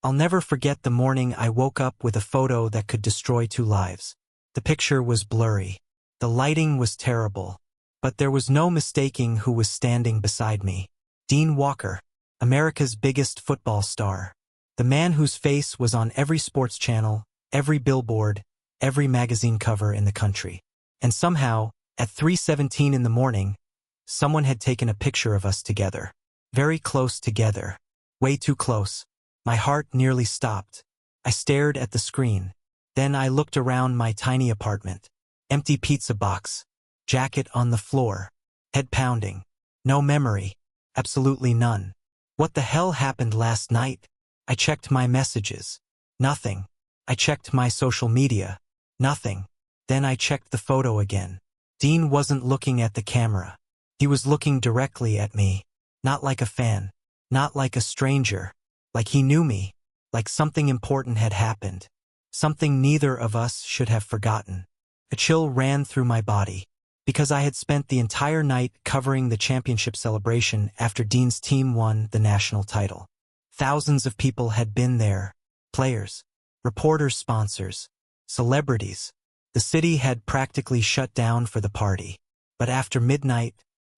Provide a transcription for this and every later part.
I'll never forget the morning I woke up with a photo that could destroy 2 lives. The picture was blurry. The lighting was terrible. But there was no mistaking who was standing beside me. Dean Walker, America's biggest football star. The man whose face was on every sports channel, every billboard, every magazine cover in the country. And somehow, at 3:17 in the morning, someone had taken a picture of us together. Very close together. Way too close. My heart nearly stopped. I stared at the screen. Then I looked around my tiny apartment. Empty pizza box. Jacket on the floor. Head pounding. No memory. Absolutely none. What the hell happened last night? I checked my messages. Nothing. I checked my social media. Nothing. Then I checked the photo again. Dean wasn't looking at the camera. He was looking directly at me. Not like a fan. Not like a stranger. Like he knew me. Like something important had happened. Something neither of us should have forgotten. A chill ran through my body. Because I had spent the entire night covering the championship celebration after Dean's team won the national title. Thousands of people had been there. Players, reporters, sponsors, celebrities. The city had practically shut down for the party. But after midnight,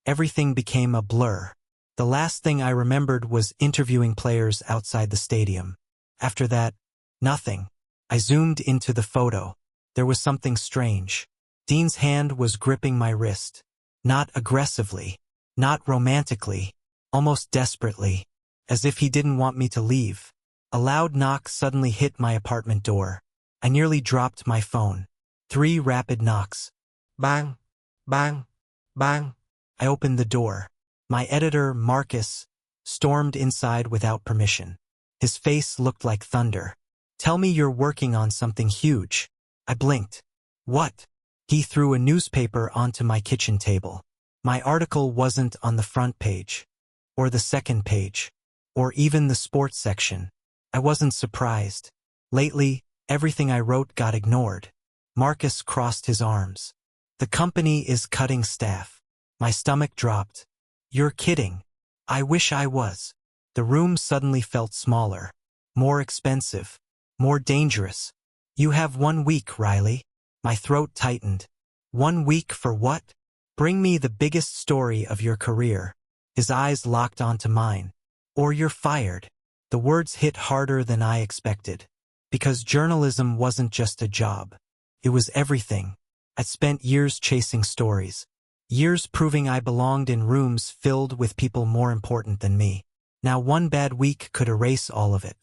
everything became a blur. The last thing I remembered was interviewing players outside the stadium. After that, nothing. I zoomed into the photo. There was something strange. Dean's hand was gripping my wrist. Not aggressively. Not romantically. Almost desperately. As if he didn't want me to leave. A loud knock suddenly hit my apartment door. I nearly dropped my phone. 3 rapid knocks. Bang, bang, bang. I opened the door. My editor, Marcus, stormed inside without permission. His face looked like thunder. Tell me you're working on something huge. I blinked. What? He threw a newspaper onto my kitchen table. My article wasn't on the front page. Or the second page. Or even the sports section. I wasn't surprised. Lately, everything I wrote got ignored. Marcus crossed his arms. The company is cutting staff. My stomach dropped. You're kidding. I wish I was. The room suddenly felt smaller. More expensive. More dangerous. You have 1 week, Riley. My throat tightened. 1 week for what? Bring me the biggest story of your career. His eyes locked onto mine. Or you're fired. The words hit harder than I expected. Because journalism wasn't just a job. It was everything. I'd spent years chasing stories. Years proving I belonged in rooms filled with people more important than me. Now 1 bad week could erase all of it.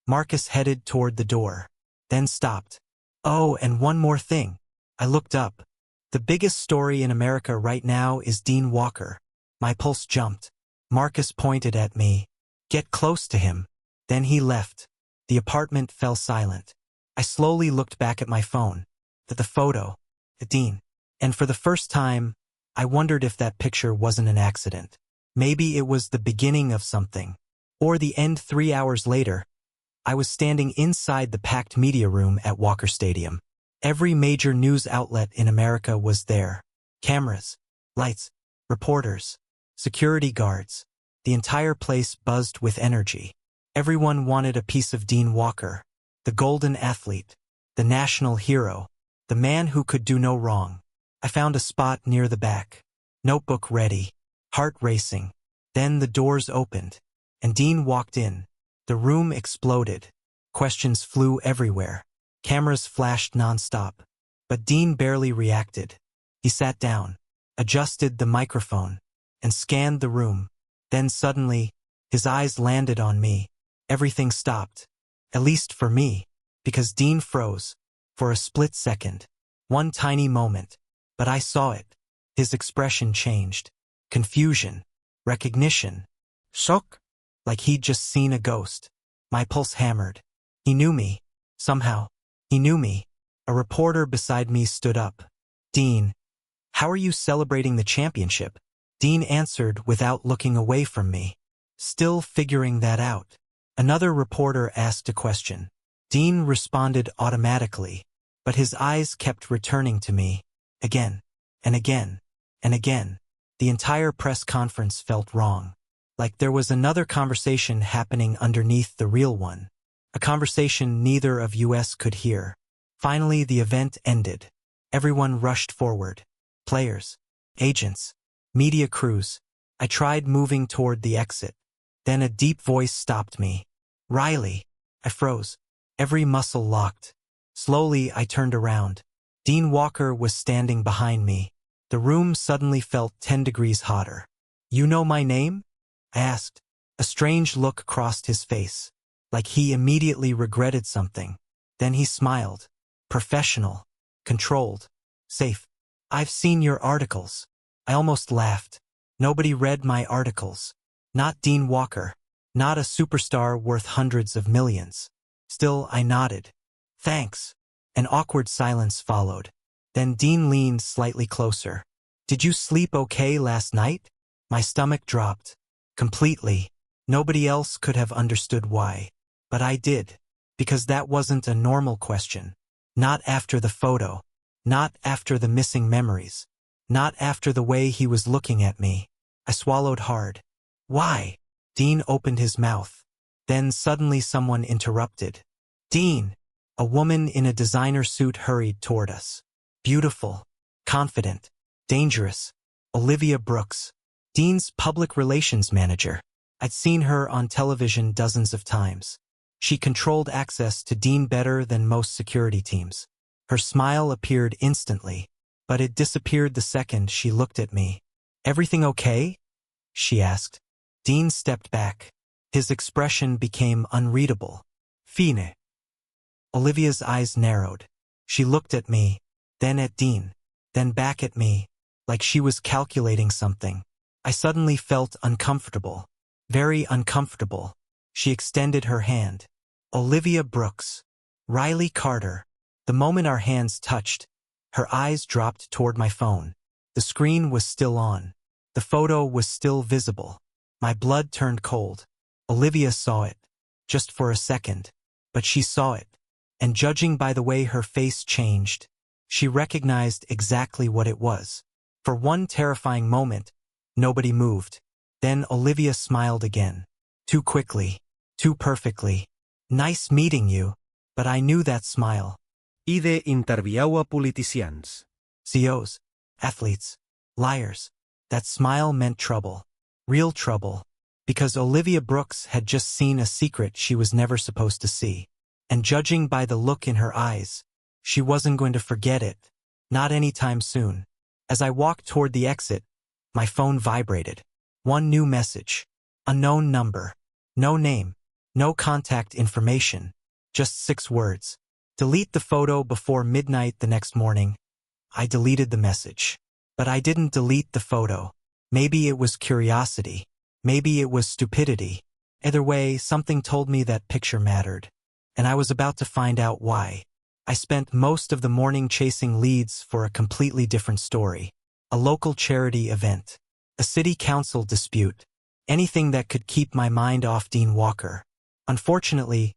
Marcus headed toward the door. Then stopped. Oh, and one more thing. I looked up. The biggest story in America right now is Dean Walker. My pulse jumped. Marcus pointed at me. Get close to him. Then he left. The apartment fell silent. I slowly looked back at my phone. At the photo. At Dean. And for the first time, I wondered if that picture wasn't an accident. Maybe it was the beginning of something. Or the end. 3 hours later, I was standing inside the packed media room at Walker Stadium. Every major news outlet in America was there. Cameras, lights, reporters, security guards. The entire place buzzed with energy. Everyone wanted a piece of Dean Walker, the golden athlete, the national hero, the man who could do no wrong. I found a spot near the back. Notebook ready, heart racing. Then the doors opened, and Dean walked in. The room exploded. Questions flew everywhere. Cameras flashed nonstop. But Dean barely reacted. He sat down, adjusted the microphone, and scanned the room. Then suddenly, his eyes landed on me. Everything stopped. At least for me. Because Dean froze. For a split second. One tiny moment. But I saw it. His expression changed. Confusion. Recognition. Shock. Like he'd just seen a ghost. My pulse hammered. He knew me. Somehow. He knew me. A reporter beside me stood up. Dean, how are you celebrating the championship? Dean answered without looking away from me. Still figuring that out. Another reporter asked a question. Dean responded automatically, but his eyes kept returning to me. Again, and again, and again. The entire press conference felt wrong. Like there was another conversation happening underneath the real one. a conversation neither of us could hear. Finally, the event ended. Everyone rushed forward. Players, agents, media crews. I tried moving toward the exit. Then a deep voice stopped me. Riley. I froze. Every muscle locked. Slowly, I turned around. Dean Walker was standing behind me. The room suddenly felt 10 degrees hotter. You know my name? I asked. A strange look crossed his face, like he immediately regretted something. Then he smiled. Professional. Controlled. Safe. I've seen your articles. I almost laughed. Nobody read my articles. Not Dean Walker. Not a superstar worth hundreds of millions. Still, I nodded. Thanks. An awkward silence followed. Then Dean leaned slightly closer. Did you sleep okay last night? My stomach dropped. Completely. Nobody else could have understood why. But I did. Because that wasn't a normal question. Not after the photo. Not after the missing memories. Not after the way he was looking at me. I swallowed hard. Why? Dean opened his mouth. Then suddenly someone interrupted. Dean! A woman in a designer suit hurried toward us. Beautiful. Confident. Dangerous. Olivia Brooks. Dean's public relations manager. I'd seen her on television dozens of times. She controlled access to Dean better than most security teams. Her smile appeared instantly, but it disappeared the second she looked at me. Everything okay? She asked. Dean stepped back. His expression became unreadable. Fine. Olivia's eyes narrowed. She looked at me, then at Dean, then back at me, like she was calculating something. I suddenly felt uncomfortable. Very uncomfortable. She extended her hand. Olivia Brooks. Riley Carter. The moment our hands touched, her eyes dropped toward my phone. The screen was still on. The photo was still visible. My blood turned cold. Olivia saw it. Just for a second. But she saw it. And judging by the way her face changed, she recognized exactly what it was. For one terrifying moment, nobody moved. Then Olivia smiled again. Too quickly. Too perfectly. Nice meeting you. But I knew that smile. Ide interviau a politicians. CEOs. Athletes. Liars. That smile meant trouble. Real trouble. Because Olivia Brooks had just seen a secret she was never supposed to see. And judging by the look in her eyes, she wasn't going to forget it. Not anytime soon. As I walked toward the exit, my phone vibrated. One new message. Unknown number. No name. No contact information. Just 6 words. Delete the photo before midnight the next morning. I deleted the message. But I didn't delete the photo. Maybe it was curiosity. Maybe it was stupidity. Either way, something told me that picture mattered. And I was about to find out why. I spent most of the morning chasing leads for a completely different story. A local charity event. A city council dispute. Anything that could keep my mind off Dean Walker. Unfortunately,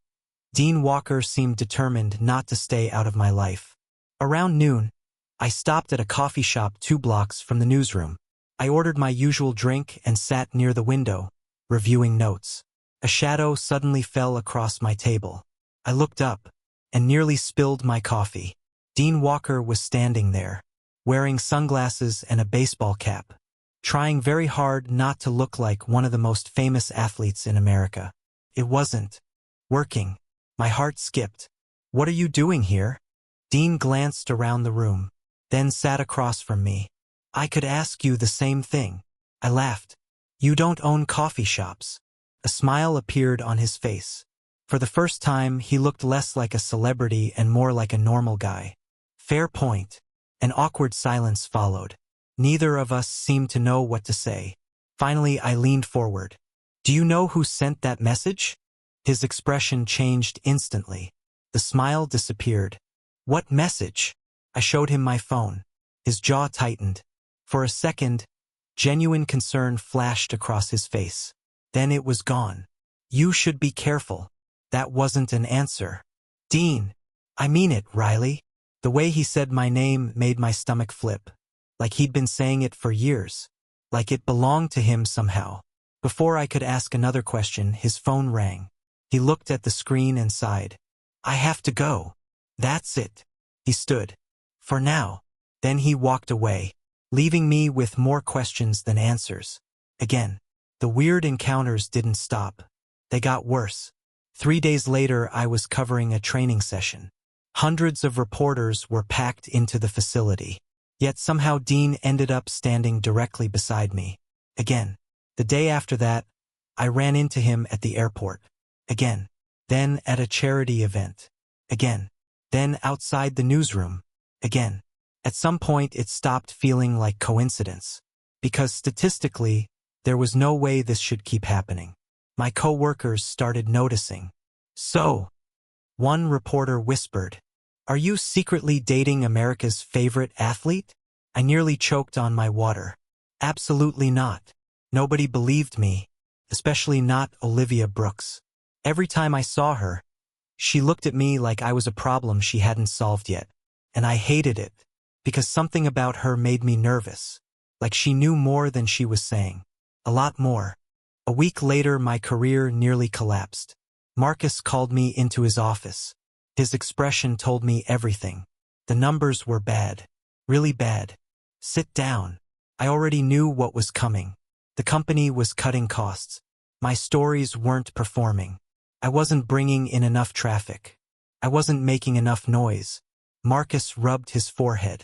Dean Walker seemed determined not to stay out of my life. Around noon, I stopped at a coffee shop 2 blocks from the newsroom. I ordered my usual drink and sat near the window, reviewing notes. A shadow suddenly fell across my table. I looked up and nearly spilled my coffee. Dean Walker was standing there, wearing sunglasses and a baseball cap, trying very hard not to look like one of the most famous athletes in America. It wasn't working. My heart skipped. What are you doing here? Dean glanced around the room, then sat across from me. I could ask you the same thing. I laughed. You don't own coffee shops. A smile appeared on his face. For the first time, he looked less like a celebrity and more like a normal guy. Fair point. An awkward silence followed. Neither of us seemed to know what to say. Finally, I leaned forward. Do you know who sent that message? His expression changed instantly. The smile disappeared. What message? I showed him my phone. His jaw tightened. For a second, genuine concern flashed across his face. Then it was gone. You should be careful. That wasn't an answer. Dean. I mean it, Riley. The way he said my name made my stomach flip. Like he'd been saying it for years. Like it belonged to him somehow. Before I could ask another question, his phone rang. He looked at the screen and sighed. I have to go. That's it. He stood. For now. Then he walked away, leaving me with more questions than answers. Again, the weird encounters didn't stop. They got worse. 3 days later, I was covering a training session. Hundreds of reporters were packed into the facility. Yet somehow Dean ended up standing directly beside me. Again. The day after that, I ran into him at the airport. Again. Then at a charity event. Again. Then outside the newsroom. Again. At some point it stopped feeling like coincidence. Because statistically, there was no way this should keep happening. My co-workers started noticing. So, one reporter whispered, "Are you secretly dating America's favorite athlete?" I nearly choked on my water. Absolutely not. Nobody believed me, especially not Olivia Brooks. Every time I saw her, she looked at me like I was a problem she hadn't solved yet. And I hated it, because something about her made me nervous. Like she knew more than she was saying. A lot more. A week later, my career nearly collapsed. Marcus called me into his office. His expression told me everything. The numbers were bad. Really bad. Sit down. I already knew what was coming. The company was cutting costs. My stories weren't performing. I wasn't bringing in enough traffic. I wasn't making enough noise. Marcus rubbed his forehead.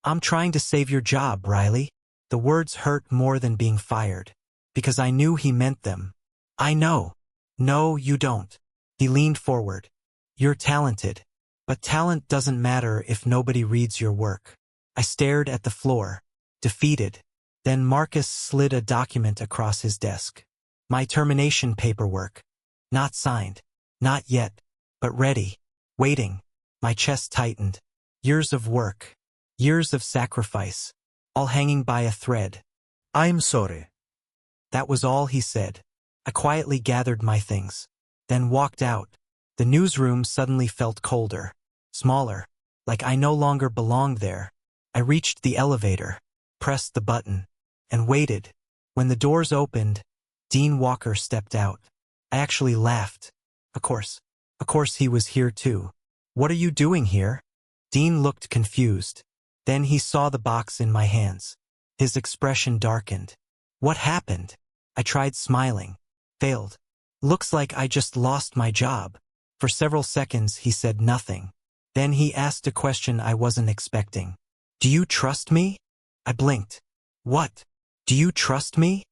I'm trying to save your job, Riley. The words hurt more than being fired. Because I knew he meant them. I know. No, you don't. He leaned forward. You're talented. But talent doesn't matter if nobody reads your work. I stared at the floor, defeated. Then Marcus slid a document across his desk. My termination paperwork. Not signed. Not yet. But ready. Waiting. My chest tightened. Years of work. Years of sacrifice. All hanging by a thread. I'm sorry. That was all he said. I quietly gathered my things. Then walked out. The newsroom suddenly felt colder. Smaller. Like I no longer belonged there. I reached the elevator. Pressed the button. And waited. When the doors opened, Dean Walker stepped out. I actually laughed. Of course. Of course he was here too. What are you doing here? Dean looked confused. Then he saw the box in my hands. His expression darkened. What happened? I tried smiling. Failed. Looks like I just lost my job. For several seconds he said nothing. Then he asked a question I wasn't expecting. Do you trust me? I blinked. What? Do you trust me?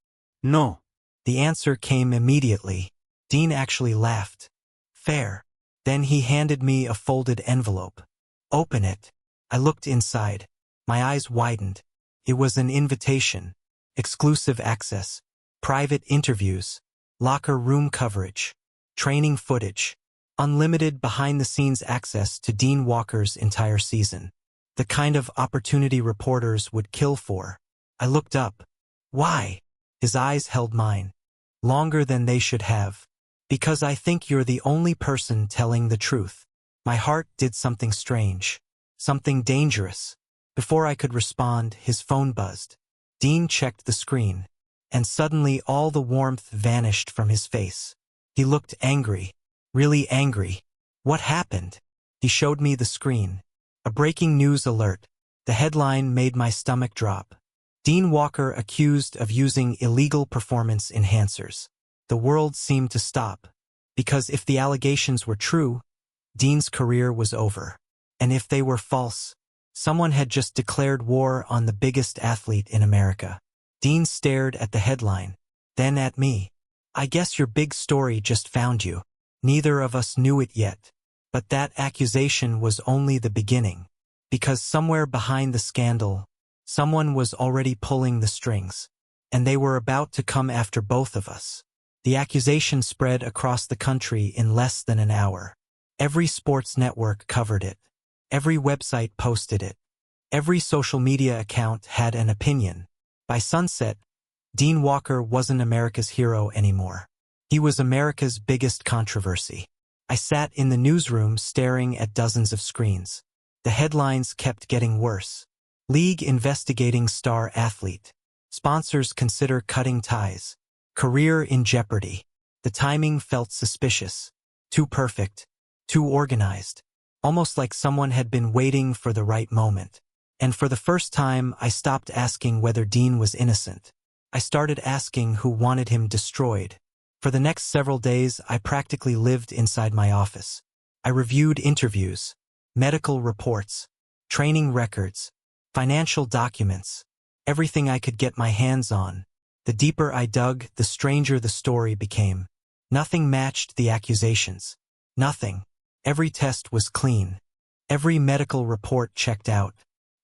No. The answer came immediately. Dean actually laughed. Fair. Then he handed me a folded envelope. Open it. I looked inside. My eyes widened. It was an invitation. Exclusive access. Private interviews. Locker room coverage. Training footage. Unlimited behind-the-scenes access to Dean Walker's entire season. The kind of opportunity reporters would kill for. I looked up. Why? His eyes held mine. Longer than they should have. Because I think you're the only person telling the truth. My heart did something strange. Something dangerous. Before I could respond, his phone buzzed. Dean checked the screen. And suddenly all the warmth vanished from his face. He looked angry. Really angry. What happened? He showed me the screen. A breaking news alert. The headline made my stomach drop. Dean Walker accused of using illegal performance enhancers. The world seemed to stop. Because if the allegations were true, Dean's career was over. And if they were false, someone had just declared war on the biggest athlete in America. Dean stared at the headline, then at me. I guess your big story just found you. Neither of us knew it yet. But that accusation was only the beginning. Because somewhere behind the scandal, someone was already pulling the strings. And they were about to come after both of us. The accusation spread across the country in less than an hour. Every sports network covered it. Every website posted it. Every social media account had an opinion. By sunset, Dean Walker wasn't America's hero anymore. He was America's biggest controversy. I sat in the newsroom staring at dozens of screens. The headlines kept getting worse. League investigating star athlete. Sponsors consider cutting ties. Career in jeopardy. The timing felt suspicious. Too perfect. Too organized. Almost like someone had been waiting for the right moment. And for the first time, I stopped asking whether Dean was innocent. I started asking who wanted him destroyed. For the next several days, I practically lived inside my office. I reviewed interviews, medical reports, training records, financial documents, everything I could get my hands on. The deeper I dug, the stranger the story became. Nothing matched the accusations. Nothing. Every test was clean. Every medical report checked out.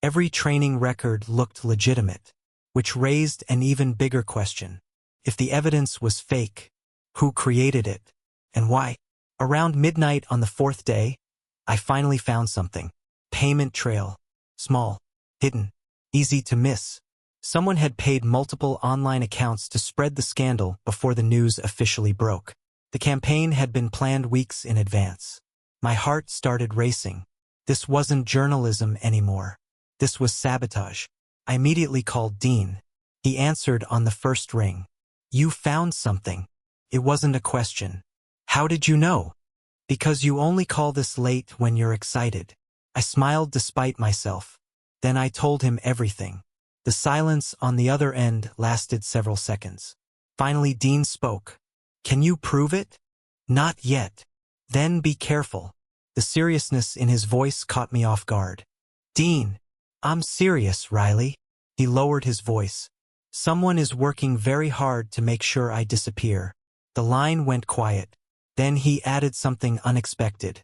Every training record looked legitimate, which raised an even bigger question. If the evidence was fake, who created it, and why? Around midnight on the fourth day, I finally found something. Payment trail. Small, hidden, easy to miss. Someone had paid multiple online accounts to spread the scandal before the news officially broke. The campaign had been planned weeks in advance. My heart started racing. This wasn't journalism anymore. This was sabotage. I immediately called Dean. He answered on the first ring. You found something. It wasn't a question. How did you know? Because you only call this late when you're excited. I smiled despite myself. Then I told him everything. The silence on the other end lasted several seconds. Finally, Dean spoke. Can you prove it? Not yet. Then be careful. The seriousness in his voice caught me off guard. Dean, I'm serious, Riley. He lowered his voice. Someone is working very hard to make sure I disappear. The line went quiet. Then he added something unexpected.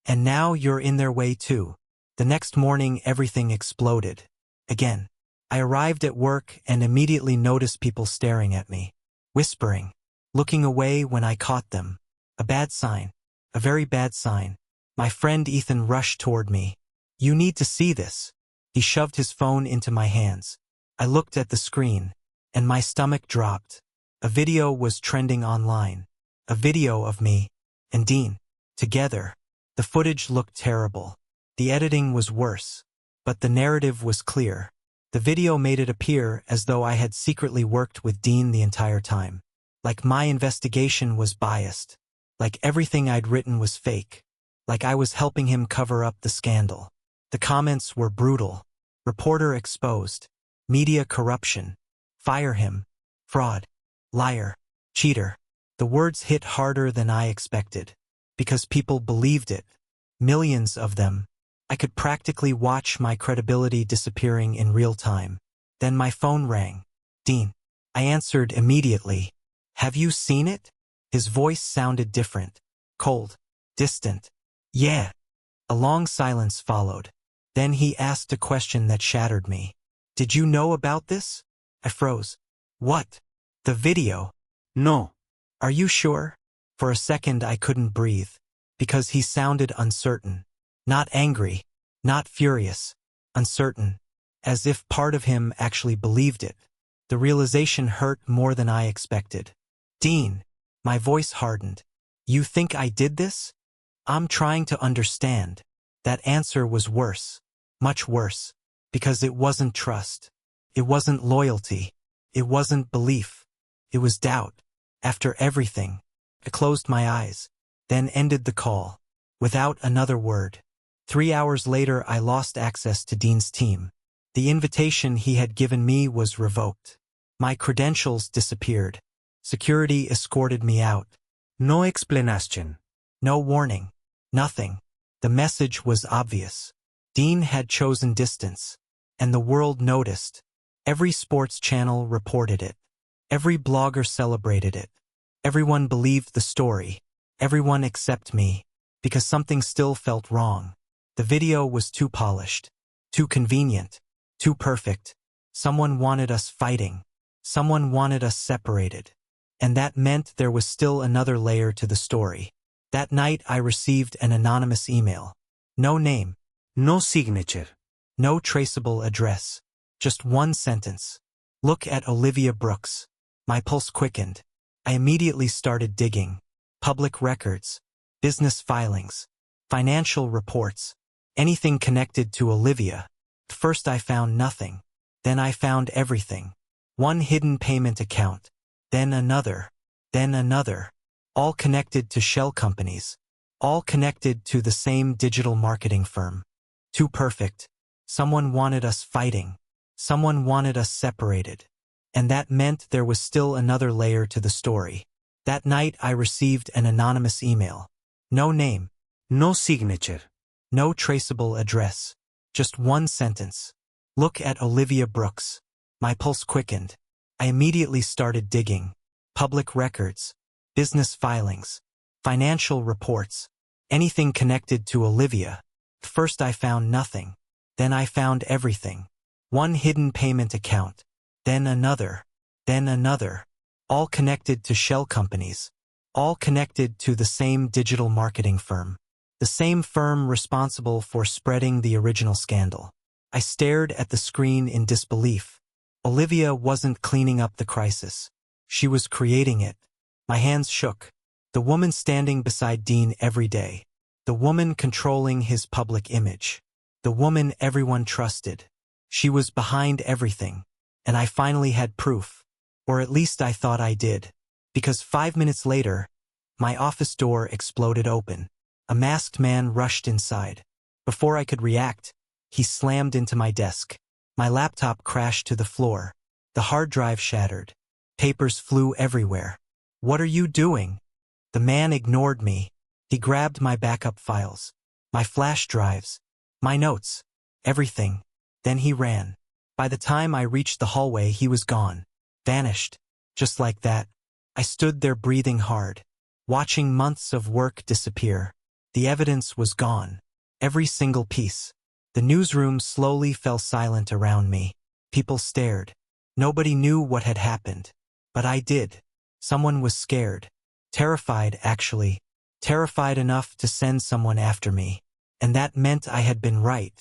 And now you're in their way too. The next morning, everything exploded. Again. I arrived at work and immediately noticed people staring at me. Whispering. Looking away when I caught them. A bad sign. A very bad sign. My friend Ethan rushed toward me. You need to see this. He shoved his phone into my hands. I looked at the screen, and my stomach dropped. A video was trending online. A video of me and Dean together. The footage looked terrible. The editing was worse. But the narrative was clear. The video made it appear as though I had secretly worked with Dean the entire time. Like my investigation was biased. Like everything I'd written was fake. Like I was helping him cover up the scandal. The comments were brutal. Reporter exposed. Media corruption. Fire him. Fraud. Liar. Cheater. The words hit harder than I expected. Because people believed it. Millions of them. I could practically watch my credibility disappearing in real time. Then my phone rang. Dean. I answered immediately. Have you seen it? His voice sounded different. Cold. Distant. Yeah. A long silence followed. Then he asked a question that shattered me. Did you know about this? I froze. What? The video. No. Are you sure? For a second I couldn't breathe. Because he sounded uncertain. Not angry. Not furious. Uncertain. As if part of him actually believed it. The realization hurt more than I expected. Dean. My voice hardened. You think I did this? I'm trying to understand. That answer was worse. Much worse. Because it wasn't trust. It wasn't loyalty. It wasn't belief. It was doubt. After everything, I closed my eyes, then ended the call. Without another word. 3 hours later I lost access to Dean's team. The invitation he had given me was revoked. My credentials disappeared. Security escorted me out. No explanation. No warning. Nothing. The message was obvious. Dean had chosen distance. And the world noticed. Every sports channel reported it. Every blogger celebrated it. Everyone believed the story. Everyone except me. Because something still felt wrong. The video was too polished. Too convenient. Too perfect. Someone wanted us fighting. Someone wanted us separated. And that meant there was still another layer to the story. That night I received an anonymous email. No name. No signature. No traceable address. Just one sentence. Look at Olivia Brooks. My pulse quickened. I immediately started digging. Public records. Business filings. Financial reports. Anything connected to Olivia. First I found nothing. Then I found everything. One hidden payment account. Then another. Then another. All connected to shell companies. all connected to the same digital marketing firm. Too perfect. Someone wanted us fighting. Someone wanted us separated. And that meant there was still another layer to the story. That night I received an anonymous email. No name. No signature. No traceable address. Just one sentence. Look at Olivia Brooks. My pulse quickened. I immediately started digging. Public records. Business filings. Financial reports. Anything connected to Olivia. First I found nothing. Then I found everything. One hidden payment account. Then another. Then another. All connected to shell companies. All connected to the same digital marketing firm. The same firm responsible for spreading the original scandal. I stared at the screen in disbelief. Olivia wasn't cleaning up the crisis. She was creating it. My hands shook. The woman standing beside Dean every day. The woman controlling his public image. The woman everyone trusted. She was behind everything. And I finally had proof. Or at least I thought I did. Because 5 minutes later, my office door exploded open. A masked man rushed inside. Before I could react, he slammed into my desk. My laptop crashed to the floor. The hard drive shattered. Papers flew everywhere. What are you doing? The man ignored me. He grabbed my backup files, my flash drives, my notes, everything. Then he ran. By the time I reached the hallway, he was gone. Vanished. Just like that. I stood there breathing hard, watching months of work disappear. The evidence was gone. Every single piece. The newsroom slowly fell silent around me. People stared. Nobody knew what had happened. But I did. Someone was scared. Terrified, actually. Terrified enough to send someone after me. And that meant I had been right.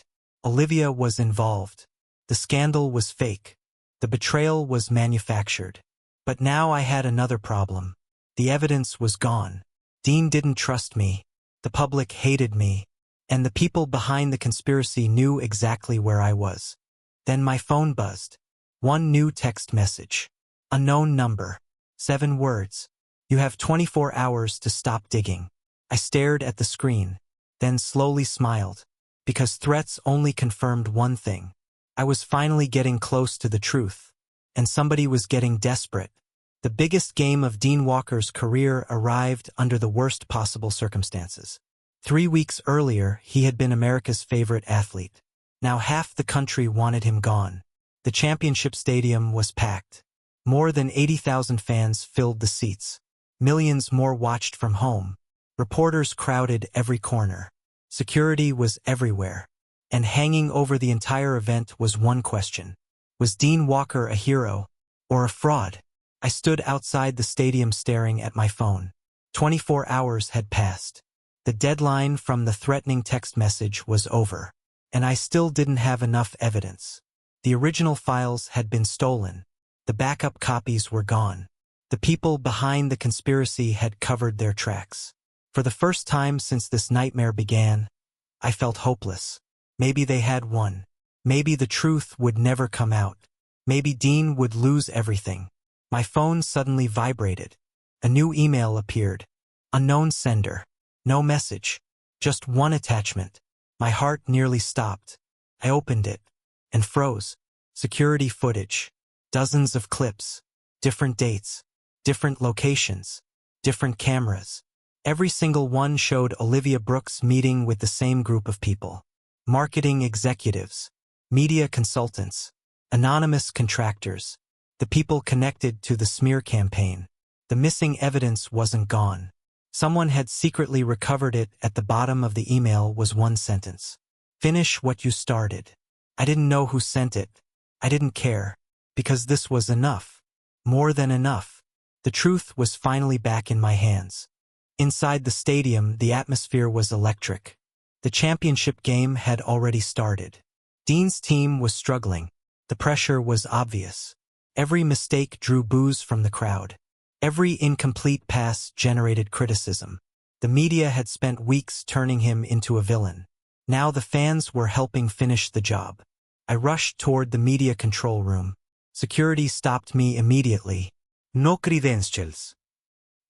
Olivia was involved. The scandal was fake. The betrayal was manufactured. But now I had another problem. The evidence was gone. Dean didn't trust me. The public hated me. And the people behind the conspiracy knew exactly where I was. Then my phone buzzed. One new text message. Unknown number. 7 words. You have 24 hours to stop digging. I stared at the screen, then slowly smiled, because threats only confirmed one thing. I was finally getting close to the truth, and somebody was getting desperate. The biggest game of Dean Walker's career arrived under the worst possible circumstances. 3 weeks earlier, he had been America's favorite athlete. Now half the country wanted him gone. The championship stadium was packed. More than 80,000 fans filled the seats. Millions more watched from home. Reporters crowded every corner. Security was everywhere. And hanging over the entire event was one question. Was Dean Walker a hero or a fraud? I stood outside the stadium staring at my phone. 24 hours had passed. The deadline from the threatening text message was over. And I still didn't have enough evidence. The original files had been stolen. The backup copies were gone. The people behind the conspiracy had covered their tracks. For the first time since this nightmare began, I felt hopeless. Maybe they had won. Maybe the truth would never come out. Maybe Dean would lose everything. My phone suddenly vibrated. A new email appeared. Unknown sender. No message. Just one attachment. My heart nearly stopped. I opened it and froze. Security footage. Dozens of clips. Different dates. Different locations. Different cameras. Every single one showed Olivia Brooks meeting with the same group of people. Marketing executives. Media consultants. Anonymous contractors. The people connected to the smear campaign. The missing evidence wasn't gone. Someone had secretly recovered it. At the bottom of the email was one sentence. Finish what you started. I didn't know who sent it. I didn't care. Because this was enough. More than enough. The truth was finally back in my hands. Inside the stadium, the atmosphere was electric. The championship game had already started. Dean's team was struggling. The pressure was obvious. Every mistake drew boos from the crowd. Every incomplete pass generated criticism. The media had spent weeks turning him into a villain. Now the fans were helping finish the job. I rushed toward the media control room. Security stopped me immediately. No credentials.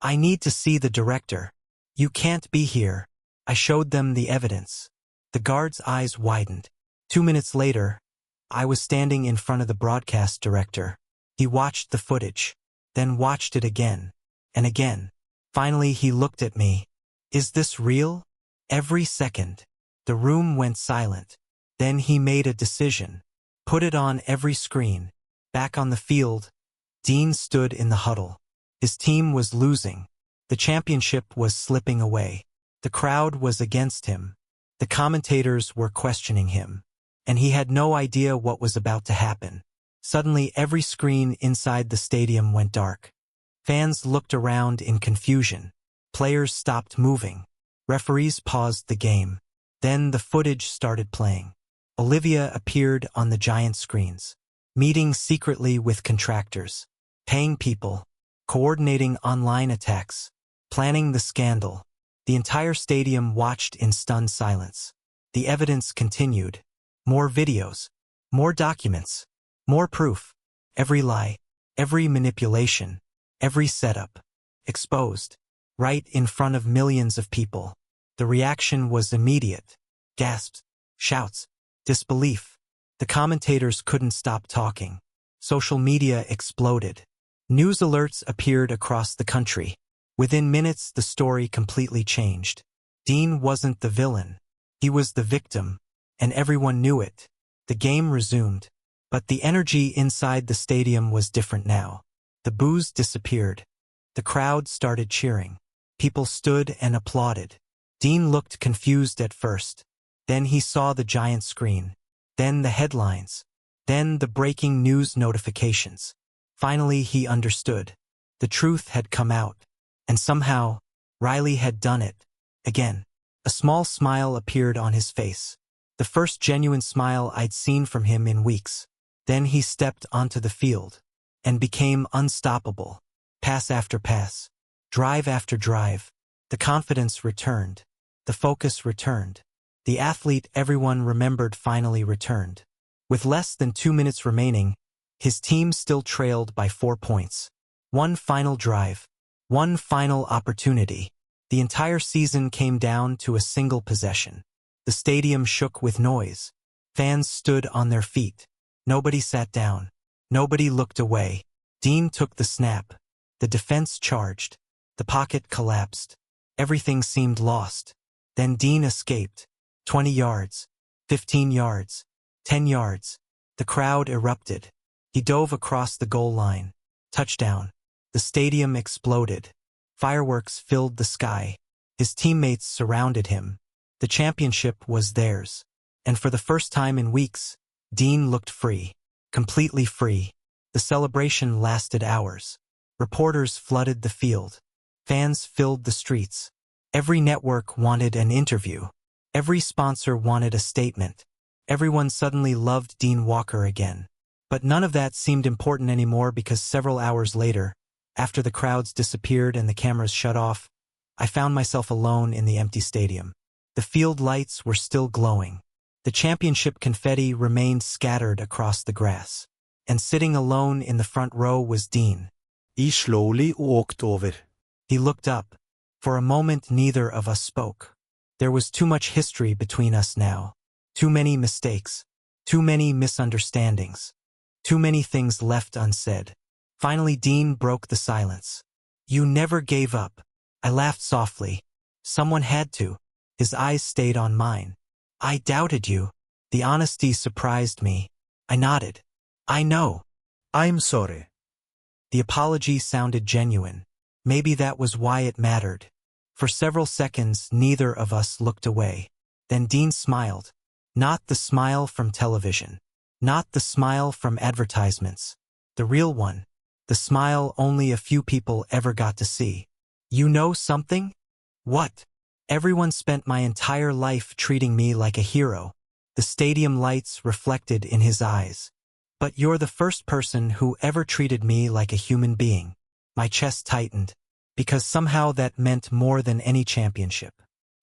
I need to see the director. You can't be here. I showed them the evidence. The guard's eyes widened. 2 minutes later, I was standing in front of the broadcast director. He watched the footage, then watched it again, and again. Finally, he looked at me. Is this real? Every second. The room went silent. Then he made a decision. Put it on every screen. Back on the field, Dean stood in the huddle. His team was losing. The championship was slipping away. The crowd was against him. The commentators were questioning him. And he had no idea what was about to happen. Suddenly, every screen inside the stadium went dark. Fans looked around in confusion. Players stopped moving. Referees paused the game. Then the footage started playing. Olivia appeared on the giant screens, meeting secretly with contractors, paying people, coordinating online attacks, planning the scandal. The entire stadium watched in stunned silence. The evidence continued. More videos, more documents, more proof. Every lie, every manipulation, every setup, exposed, right in front of millions of people. The reaction was immediate. Gasps, shouts, disbelief. The commentators couldn't stop talking. Social media exploded. News alerts appeared across the country. Within minutes, the story completely changed. Dean wasn't the villain. He was the victim, and everyone knew it. The game resumed. But the energy inside the stadium was different now. The boos disappeared. The crowd started cheering. People stood and applauded. Dean looked confused at first. Then he saw the giant screen. Then the headlines. Then the breaking news notifications. Finally, he understood. The truth had come out. And somehow, Riley had done it. Again. A small smile appeared on his face. The first genuine smile I'd seen from him in weeks. Then he stepped onto the field. And became unstoppable. Pass after pass. Drive after drive. The confidence returned. The focus returned. The athlete everyone remembered finally returned. With less than 2 minutes remaining, his team still trailed by 4 points. One final drive. One final opportunity. The entire season came down to a single possession. The stadium shook with noise. Fans stood on their feet. Nobody sat down. Nobody looked away. Dean took the snap. The defense charged. The pocket collapsed. Everything seemed lost. Then Dean escaped. 20 yards. 15 yards. 10 yards. The crowd erupted. He dove across the goal line. Touchdown. The stadium exploded. Fireworks filled the sky. His teammates surrounded him. The championship was theirs. And for the first time in weeks, Dean looked free. Completely free. The celebration lasted hours. Reporters flooded the field. Fans filled the streets. Every network wanted an interview. Every sponsor wanted a statement. Everyone suddenly loved Dean Walker again. But none of that seemed important anymore because several hours later, after the crowds disappeared and the cameras shut off, I found myself alone in the empty stadium. The field lights were still glowing. The championship confetti remained scattered across the grass. And sitting alone in the front row was Dean. He slowly walked over. He looked up. For a moment, neither of us spoke. There was too much history between us now. Too many mistakes. Too many misunderstandings. Too many things left unsaid. Finally, Dean broke the silence. You never gave up. I laughed softly. Someone had to. His eyes stayed on mine. I doubted you. The honesty surprised me. I nodded. I know. I'm sorry. The apology sounded genuine. Maybe that was why it mattered. For several seconds, neither of us looked away. Then Dean smiled. Not the smile from television. Not the smile from advertisements. The real one. The smile only a few people ever got to see. You know something? What? Everyone spent my entire life treating me like a hero. The stadium lights reflected in his eyes. But you're the first person who ever treated me like a human being. My chest tightened. Because somehow that meant more than any championship.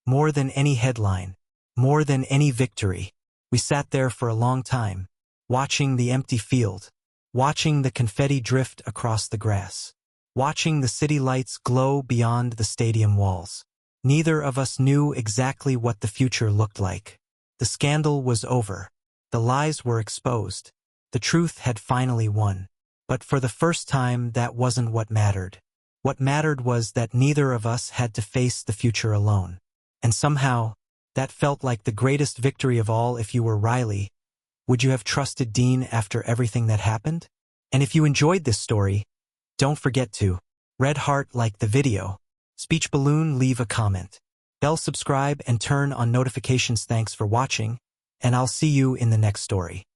More than any headline. More than any victory. We sat there for a long time. Watching the empty field. Watching the confetti drift across the grass. Watching the city lights glow beyond the stadium walls. Neither of us knew exactly what the future looked like. The scandal was over. The lies were exposed. The truth had finally won. But for the first time, that wasn't what mattered. What mattered was that neither of us had to face the future alone. And somehow, that felt like the greatest victory of all. If you were Riley, would you have trusted Dean after everything that happened? And if you enjoyed this story, don't forget to red heart like the video, speech balloon leave a comment, bell subscribe and turn on notifications. Thanks for watching, and I'll see you in the next story.